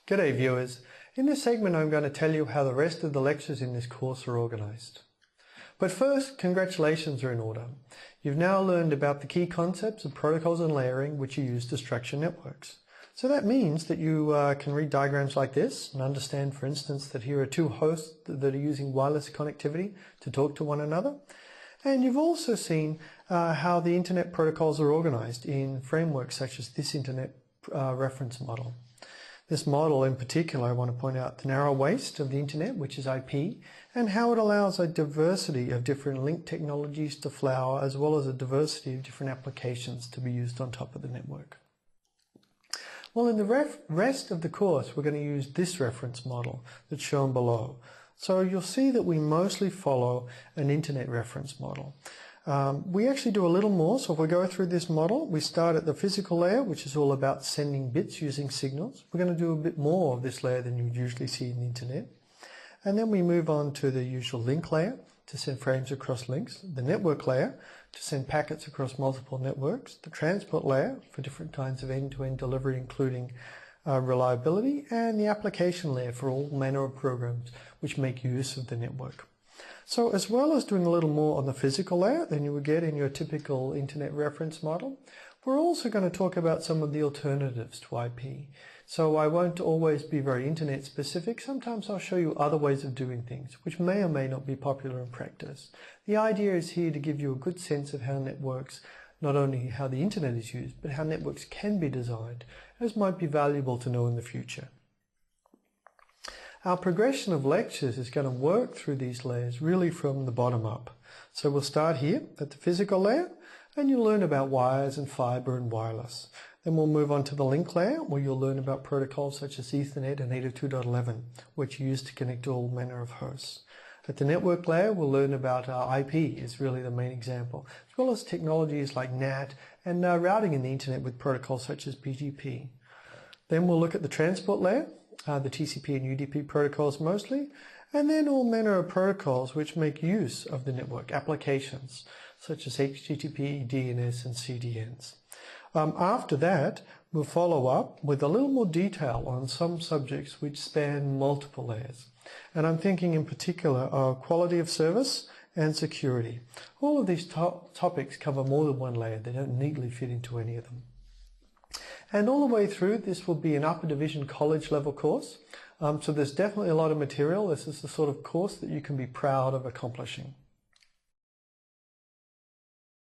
G'day viewers. In this segment I'm going to tell you how the rest of the lectures in this course are organised. But first, congratulations are in order. You've now learned about the key concepts of protocols and layering which you use to structure networks. So that means that you can read diagrams like this and understand, for instance, that here are two hosts that are using wireless connectivity to talk to one another. And you've also seen how the internet protocols are organised in frameworks such as this internet reference model. This model in particular, I want to point out the narrow waist of the internet, which is IP, and how it allows a diversity of different link technologies to flower, as well as a diversity of different applications to be used on top of the network. Well, in the rest of the course, we're going to use this reference model that's shown below. So you'll see that we mostly follow an internet reference model. We actually do a little more, so if we go through this model, we start at the physical layer, which is all about sending bits using signals. We're going to do a bit more of this layer than you would usually see in the internet. And then we move on to the usual link layer to send frames across links, the network layer to send packets across multiple networks, the transport layer for different kinds of end-to-end delivery, including reliability, and the application layer for all manner of programs which make use of the network. So as well as doing a little more on the physical layer than you would get in your typical internet reference model, we're also going to talk about some of the alternatives to IP. So I won't always be very internet specific. Sometimes I'll show you other ways of doing things, which may or may not be popular in practice. The idea is here to give you a good sense of how networks, not only how the internet is used, but how networks can be designed, as might be valuable to know in the future. Our progression of lectures is going to work through these layers really from the bottom up. So we'll start here at the physical layer, and you'll learn about wires and fiber and wireless. Then we'll move on to the link layer, where you'll learn about protocols such as Ethernet and 802.11, which are used to connect all manner of hosts. At the network layer, we'll learn about IP is really the main example, as well as technologies like NAT and routing in the internet with protocols such as BGP. Then we'll look at the transport layer, the TCP and UDP protocols mostly, and then all manner of protocols which make use of the network applications such as HTTP, DNS and CDNs. After that, we'll follow up with a little more detail on some subjects which span multiple layers. And I'm thinking in particular of quality of service and security. All of these topics cover more than one layer. They don't neatly fit into any of them. And all the way through, this will be an upper division college level course. So there's definitely a lot of material. This is the sort of course that you can be proud of accomplishing.